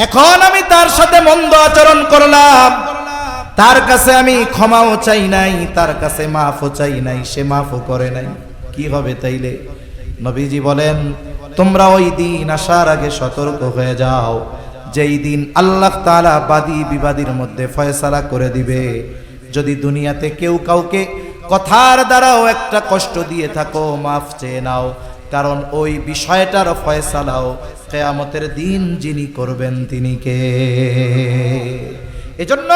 এখন আমি তার সাথে মন্দ আচরণ করলাম, তার কাছে আমি ক্ষমাও চাই নাই, তার কাছে মাফও চাই নাই, সে মাফও করে নাই, কি হবে তাইলে? নবীজি বলেন, তোমরা ওই দিন আসার আগে সতর্ক হয়ে যাও, যেই দিন আল্লাহ তাআলা বাদী বিবাদীর মধ্যে ফয়সালা করে দিবে। যদি দুনিয়াতে কেউ কাউকে কথার দ্বারাও একটা কষ্ট দিয়ে থাকো, মাফ চেয়ে নাও, কারণ ওই বিষয়টার ফয়সালাও কিয়ামতের দিন যিনি করবেন তিনি কে। এজন্য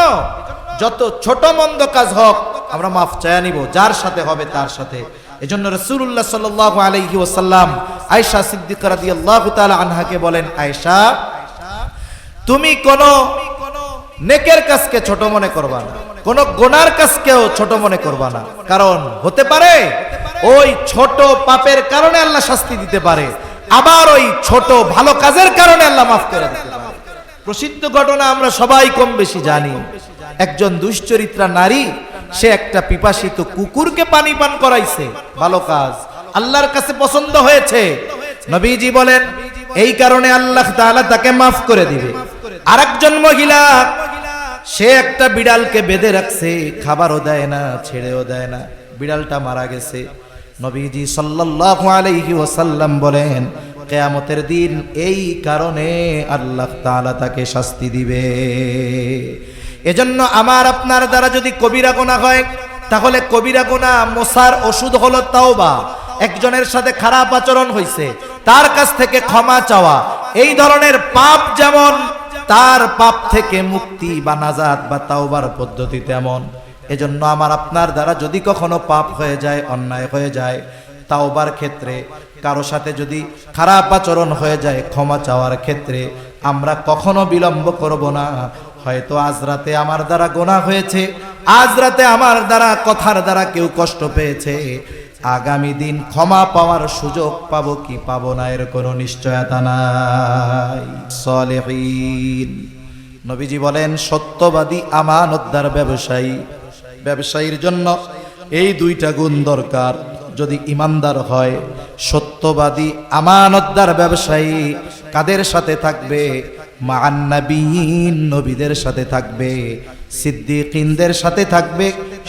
যত ছোট মন্দ কাজ হোক আমরা মাফ চেয়ে নিব, যার সাথে হবে তার সাথে। এজন্য রাসূলুল্লাহ সাল্লাল্লাহু আলাইহি ওয়াসাল্লাম আয়েশা সিদ্দিকা রাদিয়াল্লাহু তাআলা আনহাকে বলেন, আয়েশা, তুমি কোন নেকের কাজকে ছোট মনে করবা না, কোন গুনার কাজকেও ছোট মনে করবা না, কারণ হতে পারে ওই ছোট পাপের কারণে আল্লাহ শাস্তি দিতে পারে, আবার ওই ছোট ভালো কাজের কারণে আল্লাহ মাফ করে দিতে পারে। প্রসিদ্ধ ঘটনা আমরা সবাই কম বেশি জানি। একজন দুশ্চরিত্রা নারী, সে একটা পিপাসিত কুকুরকে পানি পান করাইছে, ভালো কাজ, আল্লাহর কাছে পছন্দ হয়েছে। নবীজি বলেন এই কারণে আল্লাহ তাআলা তাকে মাফ করে দিবে। আরেকজন মহিলা, সে একটা বিড়ালকে বেঁধে রাখছে, খাবারও দেয় না, ছেড়েও দেয় না, বিড়ালটা মারা গেছে। নবীজি সাল্লাল্লাহু আলাইহি ওয়াসাল্লাম বলেন, কিয়ামতের দিন এই কারণে আল্লাহ তাআলা তাকে শাস্তি দিবে। এজন্য আমার আপনার দ্বারা যদি কবিরা গুনাহ হয়, তাহলে কবিরা গুনাহ মোছার ওষুধ হলো তাওবা। একজনের সাথে খারাপ আচরণ হয়েছে, তার কাছ থেকে ক্ষমা চাওয়া, এই ধরনের পাপ যেমন তার পাপ থেকে মুক্তি বা নাজাত বা তাওবার পদ্ধতি তেমন। এজন্য আমার আপনার দ্বারা যদি কখনো পাপ হয়ে যায়, অন্যায় হয়ে যায়, তাওবার ক্ষেত্রে কারো সাথে যদি খারাপ আচরণ হয়ে যায়, ক্ষমা চাওয়ার ক্ষেত্রে আমরা কখনো বিলম্ব করব না। হয়তো আজ রাতে আমার দ্বারা গুনাহ হয়েছে, আজ রাতে আমার দ্বারা কথার দ্বারা কেউ কষ্ট পেয়েছে, আগামী দিন ক্ষমা পাওয়ার সুযোগ পাবো কি পাবো না এর কোনো নিশ্চয়তা নাই। সালেহীন নবীজি বলেন, সত্যবাদী আমানতদার ব্যবসায়ী, ব্যবসায়ীর জন্য এই দুইটা গুণ দরকার। যদি ইমানদার হয়, সত্যবাদী আমানতদার ব্যবসায়ী কাদের সাথে থাকবে? মা'আন নাবিয়্যিন, নবীদের সাথে থাকবে, সিদ্দিকিনদের সাথে থাকবে,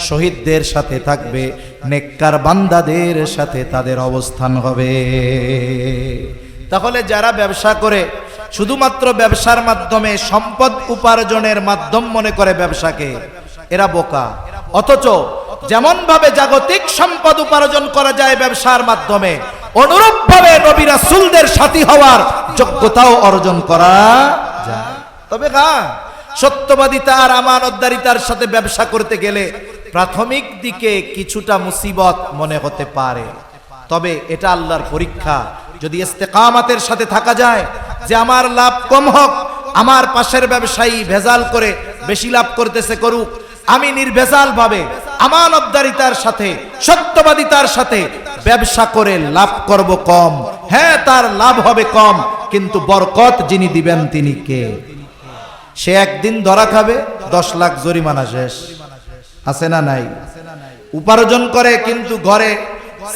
শহীদদের সাথে থাকবে, নেককার বান্দাদের সাথে তাদের অবস্থান হবে। তাহলে যারা ব্যবসা করে শুধুমাত্র ব্যবসার মাধ্যমে সম্পদ উপার্জনের মাধ্যম মনে করে ব্যবসাকে, এরা বোকা। অথচ যেমন ভাবে জাগতিক সম্পদ উপার্জন করা যায় ব্যবসার মাধ্যমে, অনুরূপ ভাবে নবী রাসূলদের সাথী হওয়ার যোগ্যতাও অর্জন করা যায়। তবে সত্যবাদিতা আর আমানতদারিতার সাথে ব্যবসা করতে গেলে প্রাথমিক দিকে কিছুটা মুসিবত মনে হতে পারে, তবে এটা আল্লাহর পরীক্ষা। যদি ইস্তেকামাতের সাথে থাকা যায়, যে আমার লাভ কম হোক, আমার পাশের ব্যবসায়ী ভেজাল করে বেশি লাভ করতেছে করুক, আমি নির্ভেজাল ভাবে আমানতদারিতার সাথে সত্যবাদিতার সাথে ব্যবসা করে লাভ করব কম, হ্যাঁ তার লাভ হবে কম, কিন্তু বরকত যিনি দিবেন তিনি কে? সে একদিন ধরা খাবে, 10 লাখ জরিমানা শেষ, আছে না নাই? উপার্জন করে কিন্তু ঘরে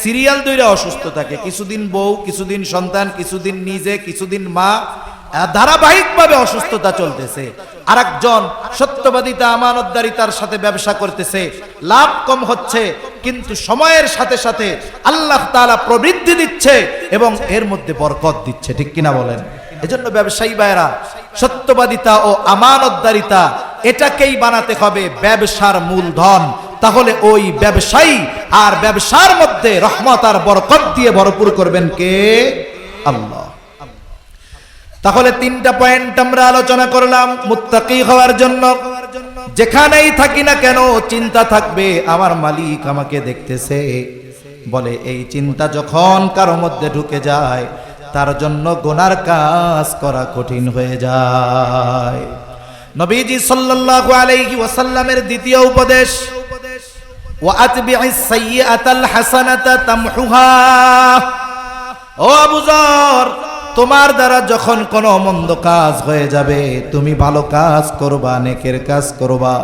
সিরিয়াল ধরে অসুস্থ থাকে, কিছুদিন বউ, কিছুদিন সন্তান, কিছুদিন নিজে, কিছুদিন মা, ধারাবাহিকভাবে অসুস্থতা চলতেছে। আরেকজন সত্যবাদিতা আমানতদারিতার সাথে ব্যবসা করতেছে, লাভ কম হচ্ছে, কিন্তু সময়ের সাথে সাথে আল্লাহ তাআলা প্রবৃদ্ধি দিচ্ছে এবং এর মধ্যে বরকত দিচ্ছে, ঠিক কিনা বলেন? এজন্য ব্যবসায়ী ভাইরা, সত্যবাদিতা ও আমানতদারিতা এটাকেই বানাতে হবে ব্যবসার মূলধন। তাহলে ওই ব্যবসায়ী আর ব্যবসার মধ্যে রহমত আর বরকত দিয়ে ভরপুর করবেন কে? আল্লাহ। তাহলে 3টা পয়েন্ট আমরা আলোচনা করলাম মুত্তাকি হওয়ার জন্য। যেখানেই থাকি না কেন চিন্তা থাকবে আমার মালিক আমাকে দেখতেছে। বলে এই চিন্তা যখন কারো মধ্যে ঢুকে যায়, তার জন্য গুনার কাজ করা কঠিন হয়ে যায়। নবীজি সাল্লাল্লাহু আলাইহি ওয়াসাল্লামের দ্বিতীয় উপদেশ, ওয়া আতবি'is সাইয়্যাতাল হাসানাতা তামহুহা। ও আবু যর, তোমার দ্বারা যখন কোনো মন্দ কাজ হয়ে যাবে, তুমি ভালো কাজ করবা, নেকের কাজ করবা,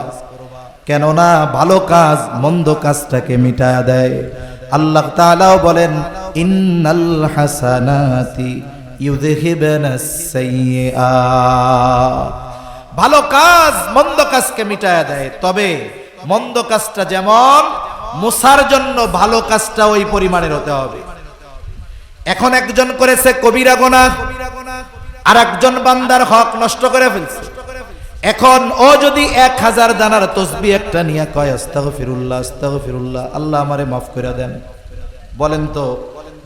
কেননা ভালো কাজ মন্দ কাজটাকে মিটায়া দেয়। আল্লাহ তাআলাও বলেন, ইন্নাল হাসানাতি ইউযহিবুনাস সাইয়্যাত। ভালো কাজ মন্দ কাজকে মিটায়া দেয়, তবে মন্দ কাজটা যেমন মুসার জন্য ভালো কাজটা ওই পরিমাণের হতে হবে। এখন একজন করেছে কবিরা গুনাহ, আর একজন বান্দার হক নষ্ট করে ফেলছে। এখন ও যদি 1000 দানার তসবিহ একটা নিয়ে কয় আস্তাগফিরুল্লাহ আস্তাগফিরুল্লাহ, আল্লাহ আমারে মাফ করে দেন, বলেন তো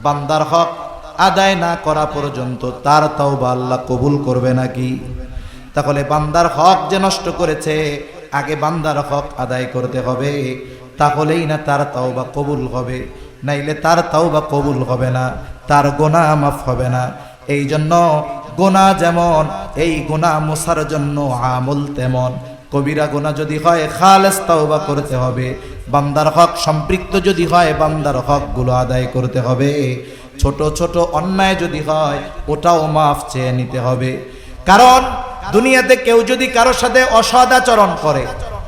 বান্দার হক আদায় না করা পর্যন্ত তার তাওবা আল্লাহ কবুল করবে নাকি? তাহলে বান্দার হক যে নষ্ট করেছে, আগে বান্দার হক আদায় করতে হবে, তাহলেই না তার তাওবা কবুল হবে, নাইলে তার তাওবা কবুল হবে না, তার গুনাহ মাফ হবে না। এই জন্য গুনাহ যেমন, এই গুনাহ মুসার জন্য আমল তেমন। কবিরা গুনাহ যদি হয় খালেস তাওবা করতে হবে, বান্দার হক সম্পৃক্ত যদি হয় বান্দার হকগুলো আদায় করতে হবে, ছোট ছোট অন্যায় যদি হয় ওটাও মাফ চেয়ে নিতে হবে। কারণ দুনিয়াতে কেউ যদি কারোর সাথে অসৎ আচরণ করে,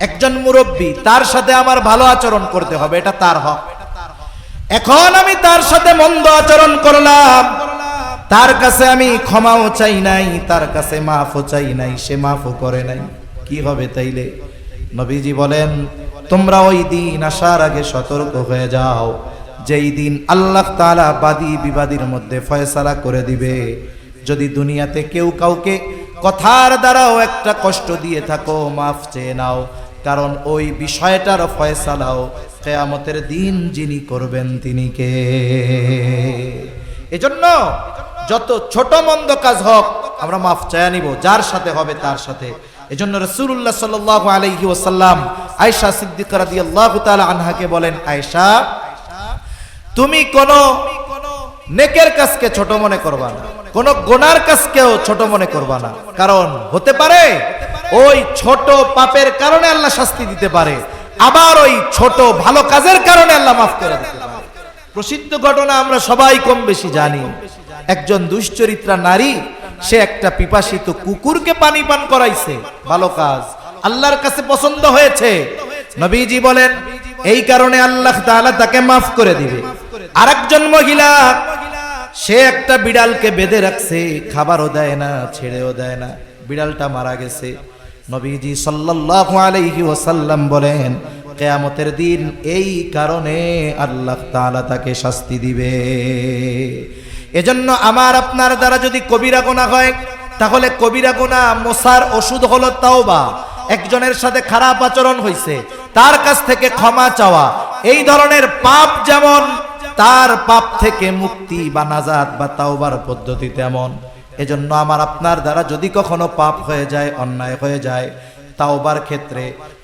একজন মুরব্বী, তার সাথে আমার ভালো আচরণ করতে হবে, এটা তার হক। এখন আমি তার সাথে মন্দ আচরণ করলাম, তার কাছে আমি ক্ষমাও চাই নাই, তার কাছে মাফও চাই নাই, সে মাফও করে নাই, কি হবে তাইলে? নবীজি বলেন তোমরা ওই দিন আসার আগে সতর্ক হয়ে যাও, যেই দিন আল্লাহ তাআলা বাদী বিবাদীর মধ্যে ফয়সালা করে দিবে। যদি দুনিয়াতে কেউ কাউকে কথার দ্বারাও একটা কষ্ট দিয়ে থাকো, মাফ চেয়ে নাও, কারণ ওই বিষয়টার ফয়সালাও কিয়ামতের দিন যিনি করবেন তিনি কে? এজন্য যত ছোট মন্দ কাজ হোক আমরা মাফ চেয়ে নিব, যার সাথে হবে তার সাথে। এজন্য রাসূলুল্লাহ সাল্লাল্লাহু আলাইহি ওয়াসাল্লাম আয়েশা সিদ্দিকা রাদিয়াল্লাহু তাআলা আনহাকে বলেন, আয়েশা তুমি কোন নেকের কাজকে ছোট মনে করবা না, কোন গুনার কাজকেও ছোট মনে করবা না, কারণ হতে পারে ওই ছোট পাপের কারণে আল্লাহ শাস্তি দিতে পারে, আবার ওই ছোট ভালো কাজের কারণে আল্লাহ মাফ করে দিতে পারে। প্রসিদ্ধ ঘটনা আমরা সবাই কম বেশি জানি। একজন দুশ্চরিত্রা নারী, সে একটা পিপাসিত কুকুরকে পানি পান করাইছে, ভালো কাজ, আল্লাহর কাছে পছন্দ হয়েছে। নবীজি বলেন এই কারণে আল্লাহ তাআলা তাকে মাফ করে দিবে। আরেকজন মহিলা, সে একটা বিড়ালকে বেঁধে রাখছে, খাবারও দেয় না, ছেড়েও দেয় না, বিড়ালটা মারা গেছে। নবীজি সাল্লাল্লাহু আলাইহি ওয়াসাল্লাম বলেন কিয়ামতের দিন এই কারণে আল্লাহ তাআলা তাকে শাস্তি দিবে। এজন্য আমার আপনার দ্বারা যদি কবিরা গুনাহ হয়, তাহলে কবিরা গুনাহ মোছার ওষুধ হলো তাওবা। একজনের সাথে খারাপ আচরণ হয়েছে, তার কাছ থেকে ক্ষমা চাওয়া, এই ধরনের পাপ যেমন তার পাপ থেকে মুক্তি বা নাজাত বা তাওবার পদ্ধতি তেমন। এজন্য আমার আপনার দ্বারা যদি কখনো পাপ হয়ে যায়, অন্যায় হয়ে যায়, তাওবার ক্ষেত্রে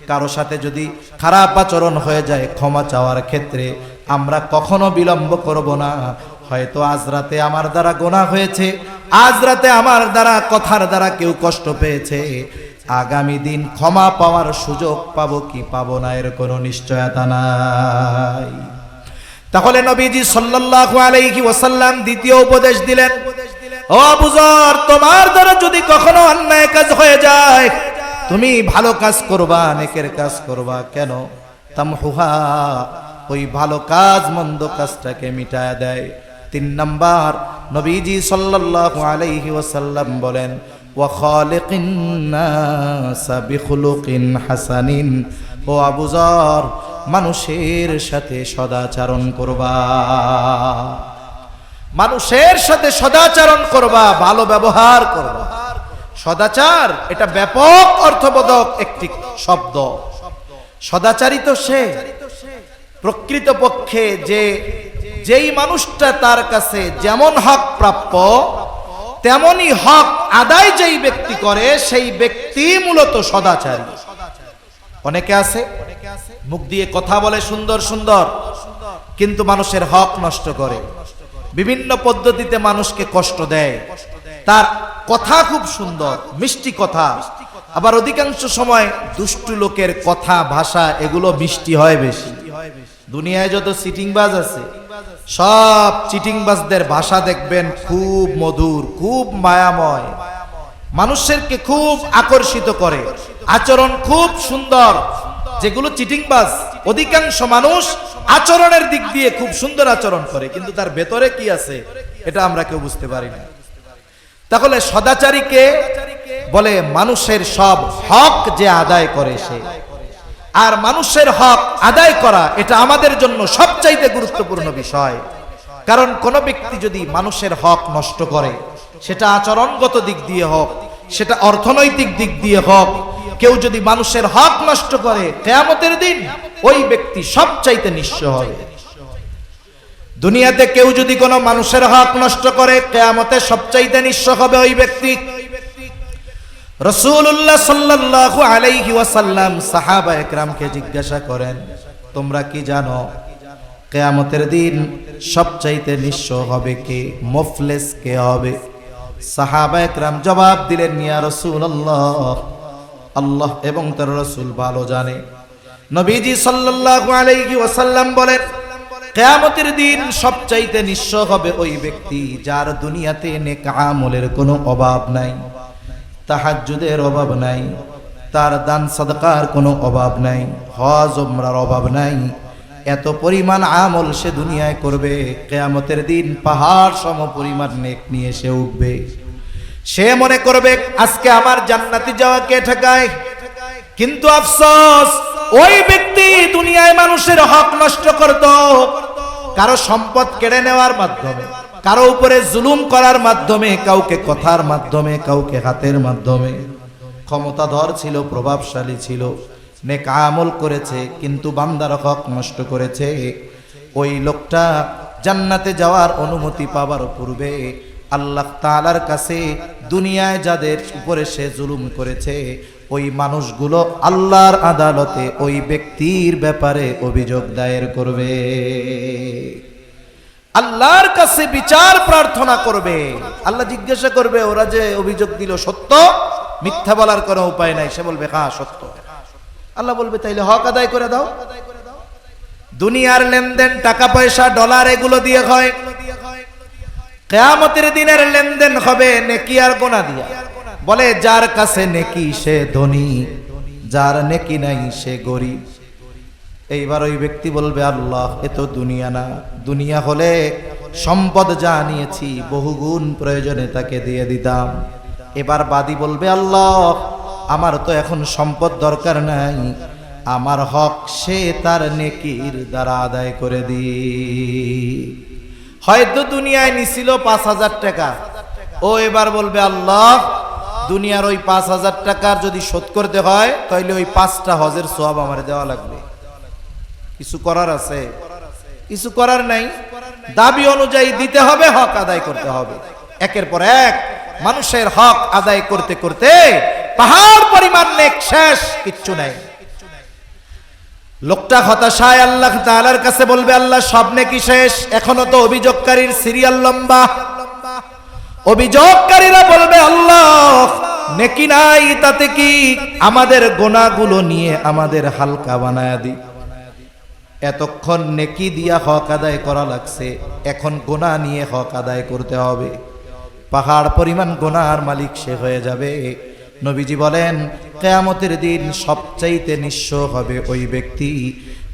কারো সাথে যদি খারাপ আচরণ হয়ে যায়, ক্ষমা চাওয়ার ক্ষেত্রে আমরা কখনো বিলম্ব করব না। হয়তো আজ রাতে আমার দ্বারা গুনাহ হয়েছে, আজ রাতে আমার দ্বারা কথার দ্বারা কেউ কষ্ট পেয়েছে, আগামী দিন ক্ষমা পাওয়ার সুযোগ পাবো কি পাবো না এর কোনো নিশ্চয়তা নাই। তাহলে নবীজি সাল্লাল্লাহু আলাইহি ওয়াসাল্লাম দ্বিতীয় উপদেশ দিলেন, ও আবু যর, তোমার দ্বারা যদি কখনো অন্যায় কাজ হয়ে যায়, তুমি ভালো কাজ করবা, নেকের কাজ করবা, কেন? তামহুহা, ওই ভালো কাজ মন্দ কাজটাকে মিটায়া দেয়। 3 নাম্বার, নবীজি সাল্লাল্লাহু আলাইহি ওয়াসাল্লাম বলেন ওয়া খালিকিন নাসা বিখুলুকিন হাসানিন, ও আবু যর, মানুষের সাথে সদাচরণ করবা, মানুষের সাথে সদাচরণ করবা, ভালো ব্যবহার করবা। সদাচার এটা ব্যাপক অর্থবোধক একটি শব্দ। সদাচারিত সে প্রকৃতপক্ষে যেই মানুষটা তার কাছে যেমন হক প্রাপ্য, তেমনি হক আদায় যেই ব্যক্তি করে, সেই ব্যক্তি মূলত সদাচারী। অনেকে আছে মুখ দিয়ে কথা বলে সুন্দর সুন্দর, কিন্তু মানুষের হক নষ্ট করে, বিভিন্ন পদ্ধতিতে মানুষকে কষ্ট দেয়। তার কথা খুব সুন্দর, মিষ্টি কথা, আবার অধিকাংশ সময় দুষ্টু লোকের কথা ভাষা এগুলো মিষ্টি হয় বেশি। দুনিয়ায় যত চিটিংবাজ আছে, সব চিটিংবাজদের ভাষা দেখবেন খুব মধুর, খুব মায়াময়, মানুষকে খুব আকর্ষিত করে, আচরণ খুব সুন্দর। যেগুলো চিটিংবাজ, অধিকাংশ মানুষ আচরণের দিক দিয়ে খুব সুন্দর আচরণ করে, কিন্তু তার ভেতরে কি আছে এটা আমরা কেউ বুঝতে পারি না। তাহলে সদাচারীকে বলে মানুষের সব হক যে আদায় করে সে। আর মানুষের হক আদায় করা এটা আমাদের জন্য সবচাইতে গুরুত্বপূর্ণ বিষয়। কারণ কোন ব্যক্তি যদি মানুষের হক নষ্ট করে, সেটা আচরণগত দিক দিয়ে হোক, সেটা অর্থনৈতিক দিক দিয়ে হোক, কেউ যদি মানুষের হক নষ্ট করে, কিয়ামতের দিন ওই ব্যক্তি সবচাইতে নিঃস্ব হবে। দুনিয়াতে কেউ যদি কোনো মানুষের হক নষ্ট করে, কিয়ামতে সবচাইতে নিঃস্ব হবে ওই ব্যক্তি। রাসূলুল্লাহ সাল্লাল্লাহু আলাইহি ওয়াসাল্লাম সাহাবায়ে কেরামকে জিজ্ঞাসা করেন, তোমরা কি জানো কিয়ামতের দিন সবচাইতে নিঃস্ব হবে কে, মুফলিস কে হবে? সাহাবায়ে কেরাম জবাব দিলেন, ইয়া রাসূলুল্লাহ, আল্লাহ এবং তার রাসূল ভালো জানে। নবীজি সাল্লাল্লাহু আলাইহি ওয়াসাল্লাম বলেন, কিয়ামতের দিন সবচাইতে নিঃস্ব হবে ওই ব্যক্তি যার দুনিয়াতে নেক আমলের কোনো অভাব নাই, তাহাজ্জুদের অভাব নাই, তার দান সাদকার কোনো অভাব নাই, হজ উমরার অভাব নাই। এত পরিমাণ আমল সে দুনিয়ায় করবে, কিয়ামতের দিন পাহাড় সম পরিমাণ নেক নিয়ে সে উঠবে। সে মনে করবে আজকে আমার জান্নাতে যাওয়া কে ঠেকায়। কিন্তু আফসোস, ওই ব্যক্তি দুনিয়ায় মানুষের হক নষ্ট করত, কারো সম্পদ কেড়ে নেওয়ার মাধ্যমে, কারো উপরে জুলুম করার মাধ্যমে, কাউকে কথার মাধ্যমে, কাউকে হাতের মাধ্যমে। ক্ষমতাধর ছিল, প্রভাবশালী ছিল, নেক আমল করেছে, কিন্তু বান্দার হক নষ্ট করেছে। ওই লোকটা জান্নাতে যাওয়ার অনুমতি পাওয়ার পূর্বে আল্লাহ তাআলার কাছে দুনিয়ায় যাদের উপরে সে জুলুম করেছে, ওই মানুষগুলো আল্লাহর আদালতে ওই ব্যক্তির ব্যাপারে অভিযোগ দায়ের করবে, আল্লাহর কাছে বিচার প্রার্থনা করবে। আল্লাহ জিজ্ঞাসা করবে, ওরা যে অভিযোগ দিল সত্য? মিথ্যা বলার কোনো উপায় নাই। সে বলবে হ্যাঁ সত্য। আল্লাহ বলবে তাইলে হক আদায় করে দাও। দুনিয়ার লেনদেন, টাকা পয়সা, ডলার, এগুলো দিয়ে হয়। কিয়ামতের দিনের লেনদেন হবে নেকি আর গুনাহ দিয়া। বলে যার কাছে নেকি সে ধনী, যার নেকি নাই সে গরিব। এইবার ওই ব্যক্তি বলবে, আল্লাহ এ তো দুনিয়া না, দুনিয়া হলে সম্পদ যা নিয়েছি বহুগুণ প্রয়োজনে তাকে দিয়ে দিতাম। এবার বাদী বলবে, আল্লাহ আমার তো এখন সম্পদ দরকার নাই, আমার হক সে তার নেকির দ্বারা আদায় করে দি। হয়তো দুনিয়ায় নিছিল ৫,০০০ টাকা, ও এবার বলবে, আল্লাহ দুনিয়ার ওই ৫,০০০ টাকার যদি শোধ করতে হয় তাহলে ওই ৫টা হজের সওয়াব আমার দেওয়া লাগবে। কিছু করার আছে? কিছু করার নাই। দাবি অনুযায়ী দিতে হবে, হক আদায় করতে হবে। একের পর এক মানুষের হক আদায় করতে করতে পাহাড় পরিমাণ নেক শেষ, কিচ্ছু নাই। লোকটা হতাশায় আল্লাহ তাআলার কাছে বলবে, আল্লাহ সব নেকি শেষ, এখনো তো অভিযোগকারীর সিরিয়াল লম্বা। অভিযোগকারীরা বলবে, আল্লাহ নেকি নাই তাতে কি, আমাদের গুনাহগুলো নিয়ে আমাদের হালকা বানায়া দি। এতক্ষণ নেকি দিয়া হক আদায় করা লাগছে, এখন গুনাহ নিয়ে হক আদায় করতে হবে। পাহাড় পরিমাণ গুনাহর মালিক সে হয়ে যাবে। নবীজি বলেন, কিয়ামতের দিন সবচাইতে নিঃস্ব হবে ওই ব্যক্তি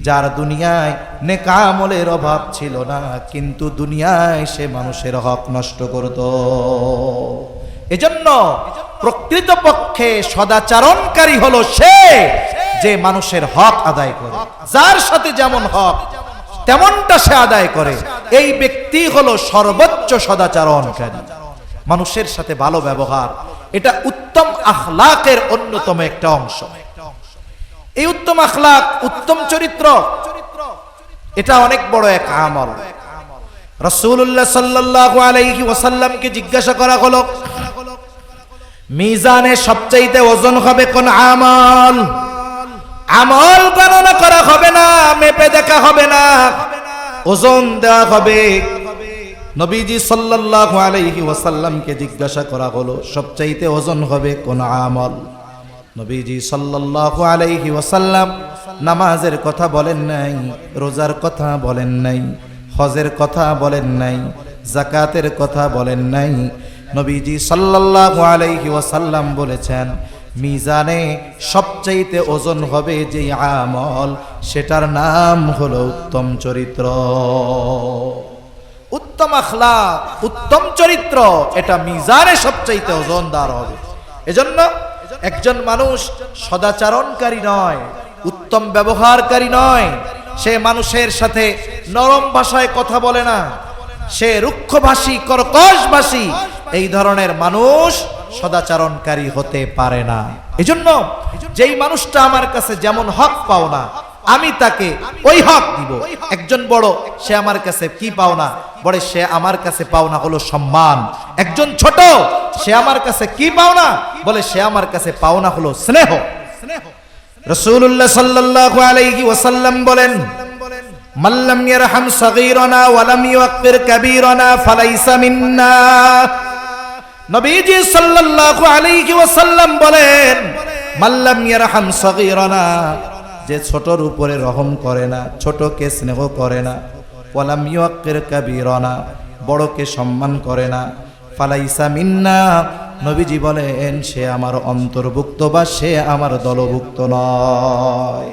যার দুনিয়ায় নেক আমলের অভাব ছিল না, কিন্তু দুনিয়ায় সে মানুষের হক নষ্ট করত। এজন্য প্রকৃতপক্ষে সদাচরণকারী হলো সে যে মানুষের হক আদায় করে, যার সাথে যেমন হক তেমনটা সে আদায় করে। এই ব্যক্তি হলো সর্বোচ্চ সদাচরণকারী। মানুষের সাথে ভালো ব্যবহার, এটা উত্তম আখলাকের অন্যতম একটা অংশ। এই উত্তম আখলাক, উত্তম চরিত্র, এটা অনেক বড় এক আমল। রাসূলুল্লাহ সাল্লাল্লাহু আলাইহি ওয়াসাল্লামকে জিজ্ঞাসা করা হলো, মিজানে সবচাইতে ওজন হবে কোন আমল? আমল গণনা করা হবে না, মেপে দেখা হবে না, ওজন দেওয়া হবে। নবীজি সাল্লাল্লাহু আলাইহি ওয়াসাল্লামকে জিজ্ঞাসা করা হলো, সবচাইতে ওজন হবে কোন আমল? নবীজি সাল্লাল্লাহু আলাইহি ওয়াসাল্লাম নামাজের কথা বলেন নাই, রোজার কথা বলেন নাই, হজের কথা বলেন নাই, যাকাতের কথা বলেন নাই। নবীজি সাল্লাল্লাহু আলাইহি ওয়াসাল্লাম বলেছেন, মিজানে সবচাইতে ওজন হবে যে আমল, সেটার নাম হলো উত্তম চরিত্র। উত্তম আখলাক, উত্তম চরিত্র, এটা মিজানে সবচাইতে ওজনদার হবে। এজন্য একজন মানুষ সদাচরণকারী নয়, উত্তম ব্যবহারকারী নয়, সে মানুষের সাথে নরম ভাষায় কথা বলে না, সে রুক্ষভাষী কর্কশভাষী, এই ধরনের মানুষ সদাচরণকারী হতে পারে না। এজন্য যেই মানুষটা আমার কাছে যেমন হক পাও না, আমি তাকে ওই হক দিব। একজন বড়, সে আমার কাছে কি পাও না? বলে সে আমার কাছে পাও না হলো সম্মান। একজন ছোট, সে আমার কাছে কি পাও না? বলে সে আমার কাছে পাও না হলো স্নেহ। রাসূলুল্লাহ সাল্লাল্লাহু আলাইহি ওয়াসাল্লাম বলেন, মাল্লাম ইয়ারহাম সাগীরানা ওয়া লাম ইউক্বির কাবীরানা ফালাইসা মিন্না। নবীজি সাল্লাল্লাহু আলাইহি ওয়াসাল্লাম বলেন, মাল্লাম ইয়ারহাম সাগীরানা, যে ছোটর উপরে রহম করে না, ছোটকে স্নেহ করে না, ওয়া লাম ইউক্বির কাবীরানা, বড়কে সম্মান করে না, ফালাইসা মিন্না, নবীজি বলেন সে আমার অন্তর্ভুক্ত বা সে আমার দলভুক্ত নয়।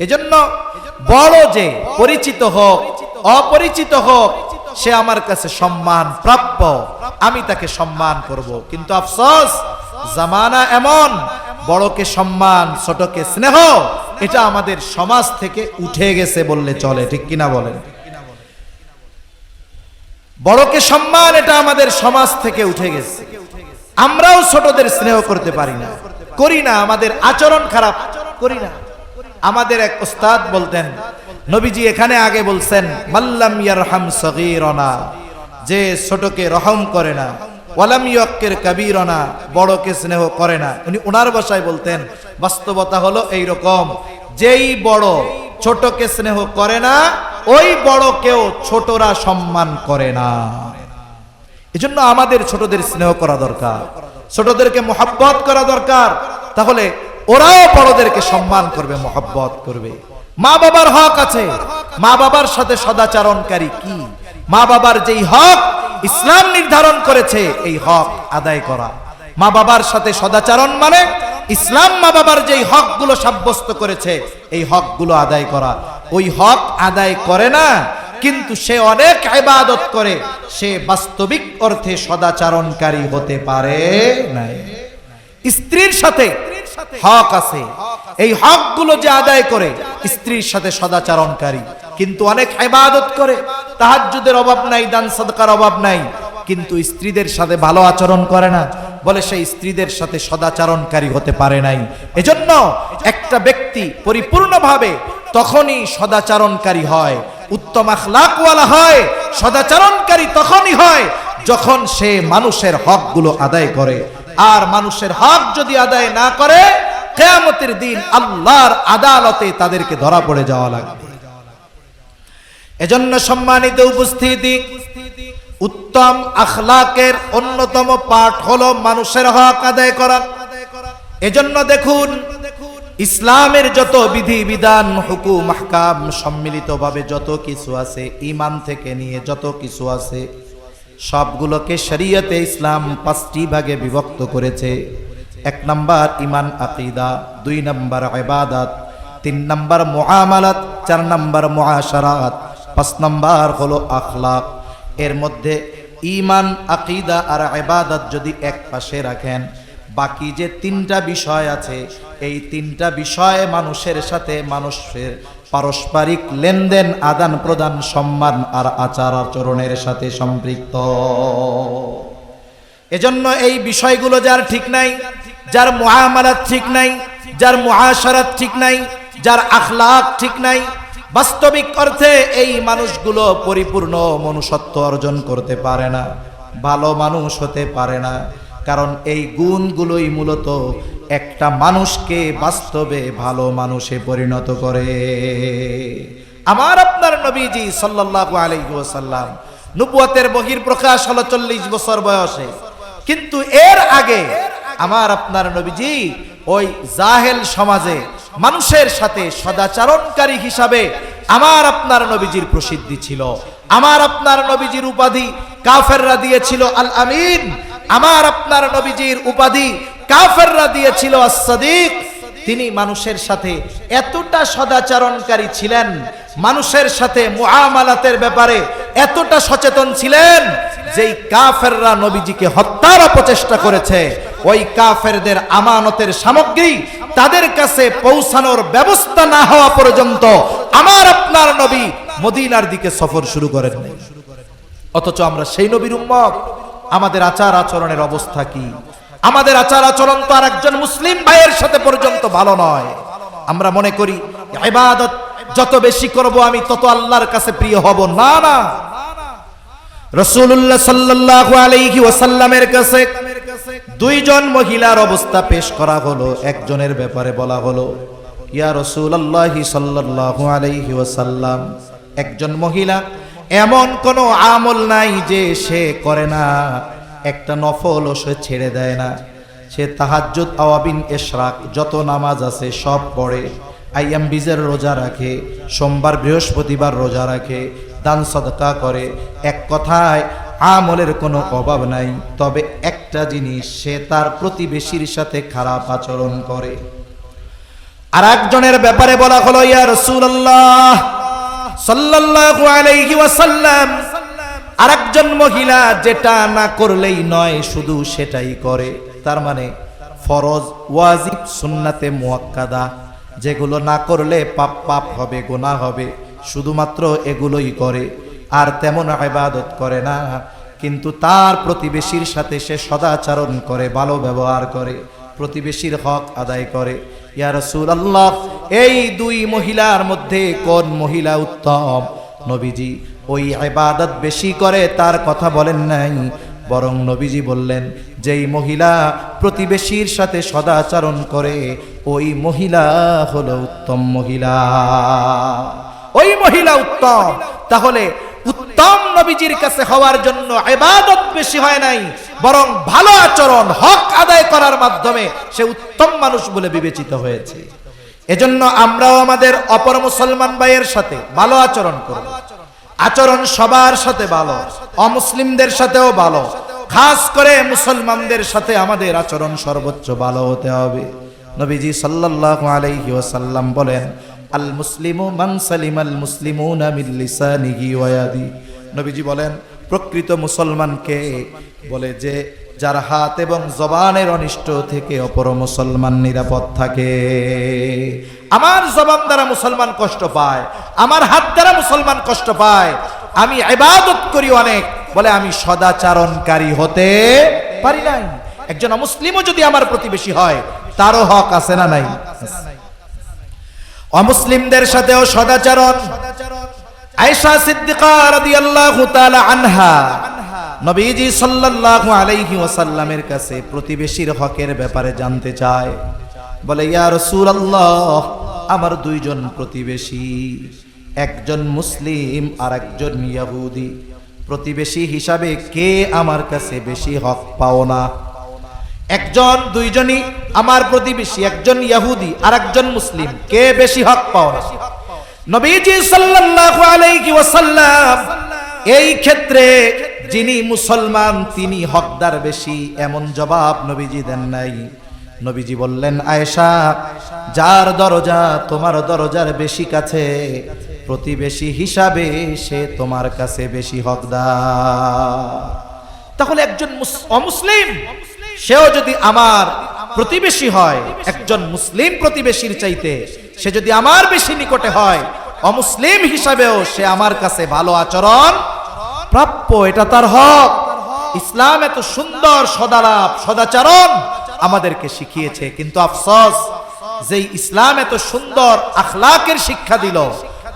এজন্য বড় যে পরিচিত হোক অপরিচিত হোক, সে আমার কাছে সম্মান প্রাপ্য, আমি তাকে সম্মান করব। কিন্তু আফসোস, জামানা এমন, বড়কে সম্মান ছোটকে স্নেহ, এটা আমাদের সমাজ থেকে উঠে গেছে বললে চলে, ঠিক কিনা বলেন? বড়কে সম্মান, এটা আমাদের সমাজ থেকে উঠে গেছে। আমরাও ছোটদের স্নেহ করতে পারি না, করি না, আমাদের আচরণ খারাপ, করি না। আমাদের এক উস্তাদ বলতেন, নবীজি এখানে আগে বলছেন মাল্লাম ইয়ারহাম সগীরানা, যে ছোটকে রহম করে না, ওয়ালাম ইউক্কির কাবীরানা, বড়কে স্নেহ করে না। উনি ওনার ভাষায় বলতেন, বাস্তবতা হলো এই রকম, যেই বড় ছোটকে স্নেহ করে না, ওই বড়কেও ছোটরা সম্মান করে না। এজন্য আমাদের ছোটদের স্নেহ করা দরকার, ছোটদেরকে মহব্বত করা দরকার, তাহলে ওরাও বড়দেরকে সম্মান করবে, মহব্বত করবে। মা বাবার হক আছে, মা বাবার সাথে সদাচরণকারী কি? মা বাবার যেই হক ইসলাম নির্ধারণ করেছে, এই হক আদায় করা। মা বাবার সাথে সদাচরণ মানে ইসলাম মা বাবার যেই হকগুলো সাব্যস্ত করেছে, এই হকগুলো আদায় করা। ওই হক আদায় করে না, কিন্তু সে অনেক ইবাদত করে, সে বাস্তবিক অর্থে সদাচরণকারী হতে পারে না। স্ত্রীর সাথে হক আছে, এই হকগুলো যে আদায় করে, স্ত্রীর সাথে সদাচরণকারী, কিন্তু অনেক ইবাদত করে, তাহাজ্জুদের অভাব নাই, দান সাদকার অভাব নাই, কিন্তু স্ত্রীদের সাথে ভালো আচরণ করে না, বলে সেই স্ত্রীদের সাথে সদাচরণকারী হতে পারে নাই। এজন্য একটা ব্যক্তি পরিপূর্ণভাবে তখনই সদাচরণকারী হয়, উত্তম আখলাকওয়ালা হয়, সদাচরণকারী তখনই হয় যখন সে মানুষের হকগুলো আদায় করে। আর মানুষের হক যদি আদায় না করে, কিয়ামতের দিন আল্লাহর আদালতে তাদেরকে ধরা পড়ে যাওয়া লাগবে। এজন্য সম্মানিত উপস্থিতি, উত্তম আখলাকের অন্যতম পাঠ হলো মানুষের হক আদায় করা। এজন্য দেখুন, ইসলামের যত বিধি বিধান, হুকুম আহকাম সম্মিলিতভাবে যত কিছু আছে, ঈমান থেকে নিয়ে যত কিছু আছে, সবগুলোকে শরীয়তে ইসলাম 5টি ভাগে বিভক্ত করেছে। 1 নাম্বার ঈমান আকীদা, 2 নাম্বার ইবাদত, 3 নাম্বার মুআমালাত, 4 নাম্বার মুআশারাত, 5 নাম্বার হলো আখলাক। এর মধ্যে ঈমান আকীদা আর ইবাদত যদি এক পাশে রাখেন, বাকি যে 3টা বিষয় আছে, এই 3টা বিষয় মানুষের সাথে মানুষের পারস্পরিক লেনদেন, আদান প্রদান, সম্মান আর আচার আচরণের সাথে সম্পৃক্ত। এজন্য এই বিষয়গুলো যার ঠিক নাই, যার মুআমালাত ঠিক নাই, যার মুআশারাত ঠিক নাই, যার আখলাক ঠিক নাই, বাস্তবিক অর্থে এই মানুষগুলো পরিপূর্ণ মনুষ্যত্ব অর্জন করতে পারে না, ভালো মানুষ হতে পারে না। কারণ এই গুণগুলোই মূলত একটা মানুষকে বাস্তবে ভালো মানুষে পরিণত করে। আমার আপনার নবীজি সাল্লাল্লাহু আলাইহি ওয়াসাল্লাম নবুয়তের বহিঃপ্রকাশ হলো 40 বছর বয়সে, কিন্তু এর আগে আমার আপনার নবীজি ওই জাহেল সমাজে মানুষের সাথে সদাচরণকারী হিসাবে আমার আপনার নবীজির প্রসিদ্ধি ছিল। আমার আপনার নবীজির উপাধি কাফেররা দিয়েছিল আল আমিন, আমার আপনার নবীজির উপাধি কাফেররা দিয়েছিল আস-সাদিক। তিনি মানুষের সাথে এতটা সদাচরণকারী ছিলেন, মানুষের সাথে মুআমালাতের ব্যাপারে এতটা সচেতন ছিলেন, যেই কাফেররা নবীজিকে হত্যার অপচেষ্টা করেছে, ওই কাফেরদের আমানতের সামগ্রী তাদের কাছে পৌঁছানোর ব্যবস্থা না হওয়া পর্যন্ত আমার আপনার নবী মদিনার দিকে সফর শুরু করেন নাই। অথচ আমরা সেই নবীর উম্মত। আমাদের আচার আচরণের অবস্থা কি? আমাদের আচার আচরণ তো আর একজন মুসলিম ভাইয়ের সাথে পর্যন্ত ভালো নয়। আমরা মনে করি ইবাদত যত বেশি করব আমি তত আল্লাহর কাছে প্রিয় হব। না না, রাসূলুল্লাহ সাল্লাল্লাহু আলাইহি ওয়াসাল্লামের কাছে দুইজন মহিলার অবস্থা পেশ করা হলো। একজনের ব্যাপারে বলা হলো, ইয়া রাসূলুল্লাহ সাল্লাল্লাহু আলাইহি ওয়াসাল্লাম, একজন মহিলা এমন কোন আমল নাই যে সে করে না, একটা নফলও সে ছেড়ে দেয় না। সে তাহাজ্জুদ, আওয়াবিন, ইশরাক যত নামাজ আছে সব পড়ে, আইয়াম বিজের রোজা রাখে, সোমবার বৃহস্পতিবার রোজা রাখে, দান সদকা করে। এক কথায় আমলের কোনো অভাব নাই। তবে একটা জিনিস, সে তার প্রতিবেশীর সাথে খারাপ আচরণ করে। আর একজনের ব্যাপারে বলা হলো, ইয়া রাসূলুল্লাহ সাল্লাল্লাহু আলাইহি ওয়াসাল্লাম, আরেকজন মহিলা যেটা না করলেই নয় শুধু সেটাই করে। তার মানে ফরজ, ওয়াজিব, সুন্নাতে মুআক্কাদা যেগুলো না করলে পাপ হবে, গুনাহ হবে, শুধুমাত্র এগুলোই করে, আর তেমন ইবাদত করে না। কিন্তু তার প্রতিবেশীর সাথে সে সদাচরণ করে, ভালো ব্যবহার করে, প্রতিবেশীর হক আদায় করে। ইয়া রাসূলুল্লাহ, এই দুই মহিলার মধ্যে কোন মহিলা উত্তম? নবীজি ওই ইবাদত বেশি করে তার কথা বলেন নাই, বরং নবীজি বললেন যেই মহিলা প্রতিবেশীর সাথে সদাচরণ করে ওই মহিলা হলো উত্তম মহিলা, ওই মহিলা উত্তম। তাহলে উত্তম নবীজির কাছে হওয়ার জন্য ইবাদত বেশি হয় নাই, বরং ভালো আচরণ, হক আদায় করার মাধ্যমে সে উত্তম মানুষ বলে বিবেচিত হয়েছে। এজন্য আমরাও আমাদের অপর মুসলমান ভাইয়ের সাথে ভালো আচরণ করব। আচরণ সবার সাথে ভালো, অমুসলিমদের সাথেও ভালো, খাস করে মুসলমানদের সাথে আমাদের আচরণ সর্বোচ্চ ভালো হতে হবে। নবীজি সাল্লাল্লাহু আলাইহি ওয়াসাল্লাম বলেন, আল মুসলিমু মান সালিমাল মুসলিমুনা মিন লিসানিহি ওয়া ইয়াদি। নবীজি বলেন প্রকৃত মুসলমানকে বলে যে যার হাত এবং জবানের অনিষ্ট থেকে অপর মুসলমান নিরাপদ থাকে। আমার জবান দ্বারা মুসলমান কষ্ট পায়, আমার হাত দ্বারা মুসলমান কষ্ট পায়, আমি ইবাদত করি অনেক বলে আমি সদাচরণকারী হতে পারি নাই। একজন অমুসলিমও যদি আমার প্রতিবেশী হয় তারও হক আছে না নাই? অমুসলিমদের সাথেও সদাচরণ। আয়েশা সিদ্দিকা রাদিয়াল্লাহু তাআলা আনহা নবীজি সাল্লাল্লাহু আলাইহি ওয়াসাল্লামের কাছে প্রতিবেশীর হকের ব্যাপারে জানতে চায়। বলে, ইয়া রাসূলুল্লাহ, আমার দুইজন প্রতিবেশী, একজন মুসলিম আর একজন ইহুদি। প্রতিবেশী হিসাবে কে আমার কাছে বেশি হক পাও না? একজন, দুইজনই আমার প্রতিবেশী, একজন ইহুদি আর একজন মুসলিম, কে বেশি হক পাও না? নবীজি সাল্লাল্লাহু আলাইহি ওয়াসাল্লাম এই ক্ষেত্রে যিনি মুসলমান তিনি হকদার বেশি এমন জবাব নবীজি দেন নাই। নবীজি বললেন, আয়েশা, যার দরজা তোমার দরজার বেশি কাছে, প্রতিবেশী হিসাবে সে তোমার কাছে বেশি হকদার। তাহলে একজন অমুসলিম সেও যদি আমার প্রতিবেশী হয়, একজন মুসলিম প্রতিবেশীর চাইতে সে যদি আমার বেশি নিকটে হয়, অমুসলিম হিসাবেও সে আমার কাছে ভালো আচরণ প্রাপ্য, এটা তার হক। ইসলাম এত সুন্দর সদালাপ, সদাচরণ আমাদেরকে শিখিয়েছে, কিন্তু আফসোস যেই ইসলাম এত সুন্দর আখলাকের শিক্ষা দিল,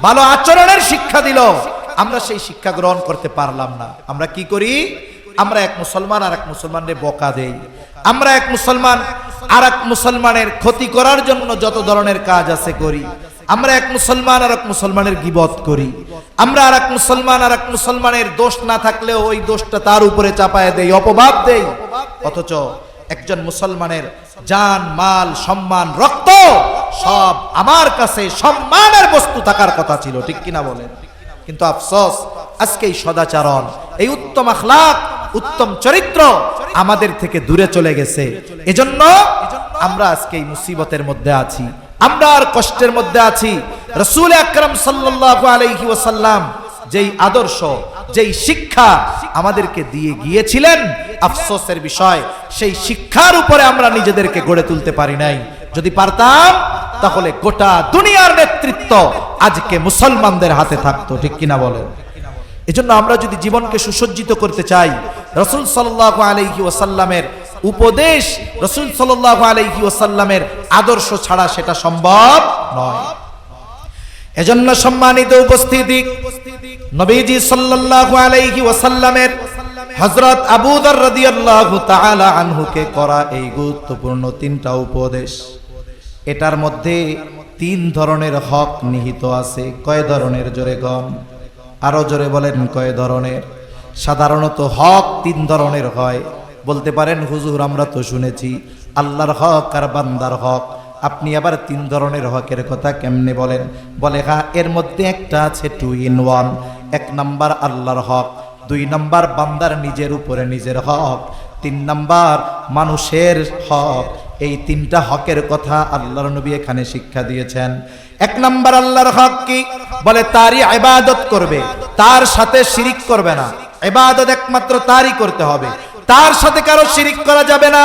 ভালো আচরণের শিক্ষা দিল, আমরা সেই শিক্ষা গ্রহণ করতে পারলাম না। আমরা কি করি? আমরা এক মুসলমান আর এক মুসলমানের বকা দেই, আমরা এক মুসলমান আর এক মুসলমানের ক্ষতি করার জন্য যত ধরনের কাজ আছে করি, আমরা এক মুসলমান আর এক মুসলমানের গীবত করি, আমরা আর এক মুসলমান আর এক মুসলমানের দোষ না থাকলেও ওই দোষটা তার উপরে চাপায় দেই, অপবাদ দেই। অথচ একজন মুসলমানের জান, মাল, সম্মান, রক্ত সব আমার কাছে সম্মানের বস্তু থাকার কথা ছিল, ঠিক কিনা বলেন? কিন্তু আফসোস আজকে এই সদাচরণ, এই উত্তম আখলাক, উত্তম চরিত্র আমাদের থেকে দূরে চলে গেছে। এজন্য আমরা আজকে এই মুসিবতের মধ্যে আছি, আমরা আর কষ্টের মধ্যে আছি। রাসূল আকরাম সাল্লাল্লাহু আলাইহি ওয়াসাল্লাম যেই আদর্শ, যেই শিক্ষা আমাদেরকে দিয়ে গিয়েছিলেন, আফসোসের বিষয় সেই শিক্ষার উপরে আমরা নিজেদেরকে গড়ে তুলতে পারি নাই। যদি পারতাম তাহলে গোটা দুনিয়ার নেতৃত্ব আজকে মুসলমানদের হাতে থাকতো, ঠিক কিনা বলেন? এজন্য আমরা যদি জীবনকে সুসজ্জিত করতে চাই, রাসূল সাল্লাল্লাহু আলাইহি ওয়াসাল্লামের উপদেশ, রাসূল সাল্লাল্লাহু আলাইহি ওয়াসাল্লামের আদর্শ ছাড়া সেটা সম্ভব নয়। এজন্য সম্মানিত উপস্থিতি, নবীজি সাল্লাল্লাহু আলাইহি ওয়াসাল্লামের হযরত আবু যর রাদিয়াল্লাহু তাআলা আনহুকে করা এই গুরুত্বপূর্ণ তিনটা উপদেশ, এটার মধ্যে তিন ধরনের হক নিহিত আছে। কয় ধরনের? জোরে কম, আরো জোরে বলেন কয় ধরনের? সাধারণত হক তিন ধরনের হয়। বলতে পারেন হুজুর আমরা তো শুনেছি আল্লাহর হক আর বান্দার হক, আপনি আবার তিন ধরনের হকের কথা কেমনে বলেন? বলে হ্যাঁ, এর মধ্যে একটা আছে 2 in 1। 1 নাম্বার আল্লাহর হক, 2 নাম্বার বান্দার নিজের উপরে নিজের হক, 3 নাম্বার মানুষের হক। এই তিনটা হকের কথা আল্লাহর নবী এখানে শিক্ষা দিয়েছেন। 1 নাম্বার আল্লাহর হক কি? বলে তারই ইবাদত করবে, তার সাথে শিরিক করবে না। ইবাদত একমাত্র তারই করতে হবে, তার সাথে কারো শিরিক করা যাবে না,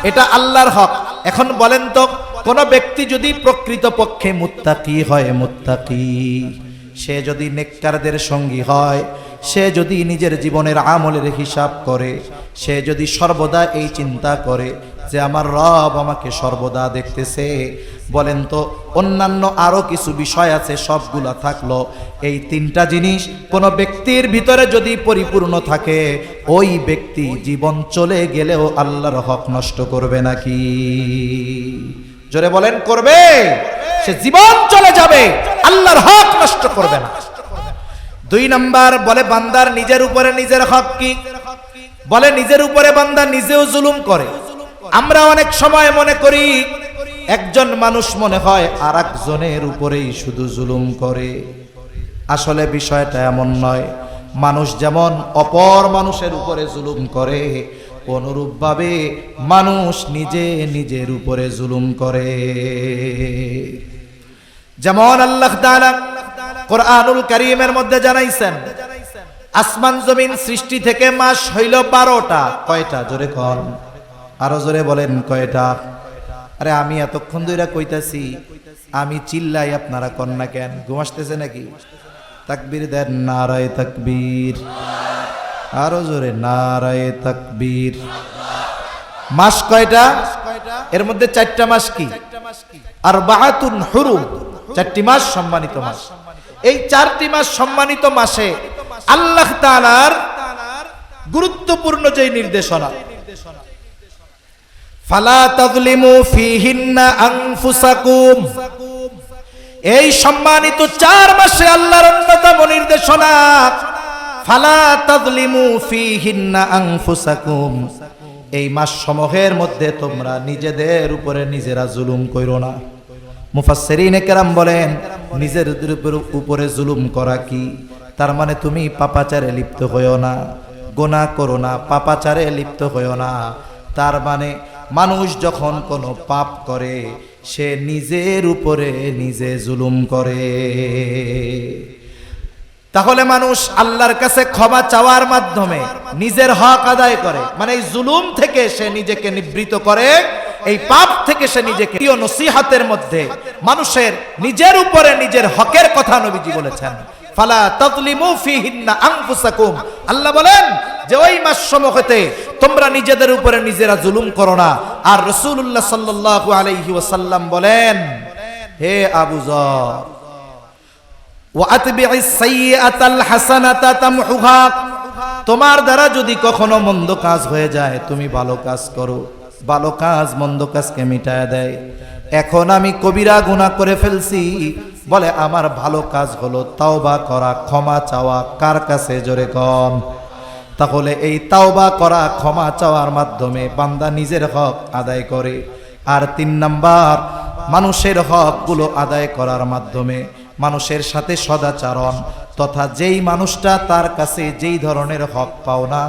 এটা আল্লাহর হক। এখন বলেন তো, কোন ব্যক্তি যদি প্রকৃতপক্ষে মুত্তাকি হয়, মুত্তাকি, সে যদি নেককারদের সঙ্গী হয়, সে যদি নিজের জীবনের আমলের হিসাব করে, সে যদি সর্বদা এই চিন্তা করে যে আমার রব আমাকে সর্বদা দেখতেছে, বলেন তো অন্যান্য আরো কিছু বিষয় আছে, সবগুলা থাকলো, এই তিনটা জিনিস কোন ব্যক্তির ভিতরে যদি পরিপূর্ণ থাকে, ওই ব্যক্তি জীবন চলে গেলেও আল্লাহর হক নষ্ট করবে নাকি? জোরে বলেন করবে? সে জীবন চলে যাবে, আল্লাহর হক নষ্ট করবে না। 2 নাম্বার বলে বান্দার নিজের উপরে নিজের হক কি? বলে নিজের উপরে বান্দা নিজেও জুলুম করে। আমরা অনেক সময় মনে করি একজন মানুষ মনে হয় আর একজনের উপরেই শুধু জুলুম করে। আসলে বিষয়টা এমন নয়। মানুষ যেমন অপর মানুষের উপরে জুলুম করে, অনুরূপভাবে মানুষ নিজে নিজের উপরে জুলুম করে। যেমন আল্লাহ তাআলা কোরআনুল কারীমের মধ্যে জানাইছেন, আসমান জমিন সৃষ্টি থেকে মাস হইল 12টা। কয়টা? জোরে কোন, আরো জোরে বলেন কয়টা? আরে আমি এতক্ষণ ধরে কইতাছি, আমি চিল্লাই, আপনারা কন না কেন? ঘুম আসতেছে নাকি? তাকবীর দেন, নারায়ে তাকবীর, আরো জোরে নারায়ে তাকবীর। মাস কয়টা? এর মধ্যে 4টা মাস কি? আরবাআতুন হুরুম, 4টি মাস সম্মানিত মাস। এই 4টি মাস সম্মানিত মাসে আল্লাহ তাআলার গুরুত্বপূর্ণ যে নির্দেশনা, ফালা তাযলিমু ফীহিন্না আনফুসাকুম, এই সম্মানিত 4 মাসে আল্লাহর অন্যতম নির্দেশনা, ফালা তাযলিমু ফীহিন্না আনফুসাকুম, এই মাস সমূহের মধ্যে তোমরা নিজেদের উপরে নিজেরা জুলুম কইরো না। মুফাসসিরিনে কেরাম বলেন নিজেদের উপরে জুলুম করা কি? তার মানে তুমি পাপাচারে লিপ্ত হইও না, গুনাহ করো না, পাপাচারে লিপ্ত হইও না। তার মানে মানুষ যখন কোনো পাপ করে সে নিজের উপরে নিজে জুলুম করে। তাহলে মানুষ আল্লাহর কাছে ক্ষমা চাওয়ার মাধ্যমে নিজের হক আদায় করে, মানে এই জুলুম থেকে সে নিজেকে নিবৃত করে, এই পাপ থেকে সে নিজেকে। নসিহতের মধ্যে মানুষের নিজের উপরে নিজের হকের কথা নবীজি বলেছেন, ফালা তাযলিমু ফীহিন্না আনফুসাকুম। আল্লাহ বলেন যে ওই মাস সমূহতে তোমরা নিজেদের উপরে নিজেরা জুলুম করো না। আর রাসূলুল্লাহ সাল্লাল্লাহু আলাইহি ওয়াসাল্লাম বলেন, হে আবু যর, ওয়াতবি'is সাইয়্যাতাল হাসানাতা তামহুহা, তোমার দ্বারা যদি কখনো মন্দ কাজ হয়ে যায় তুমি ভালো কাজ করো, ভালো কাজ মন্দ কাজকে মিটায় দেয়। এখন আমি কবিরা গুনাহ করে ফেলছি, বলে আমার ভালো কাজ হলো তাওবা করা, ক্ষমা চাওয়া। কার কাছে? জোরে কম। তাহলে এই তাওবা করা, ক্ষমা চাওয়ার মাধ্যমে বান্দা নিজের হক আদায় করে। আর 3 নাম্বার, মানুষের হকগুলো আদায় করার মাধ্যমে মানুষের সাথে সদাচরণ, তথা যেই মানুষটা তার কাছে যেই ধরনের হক পাও না,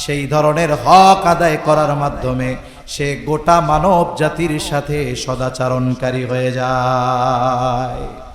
সেই ধরনের হক আদায় করার মাধ্যমে সে গোটা মানব জাতির সাথে সদাচরণকারী হয়ে যায়।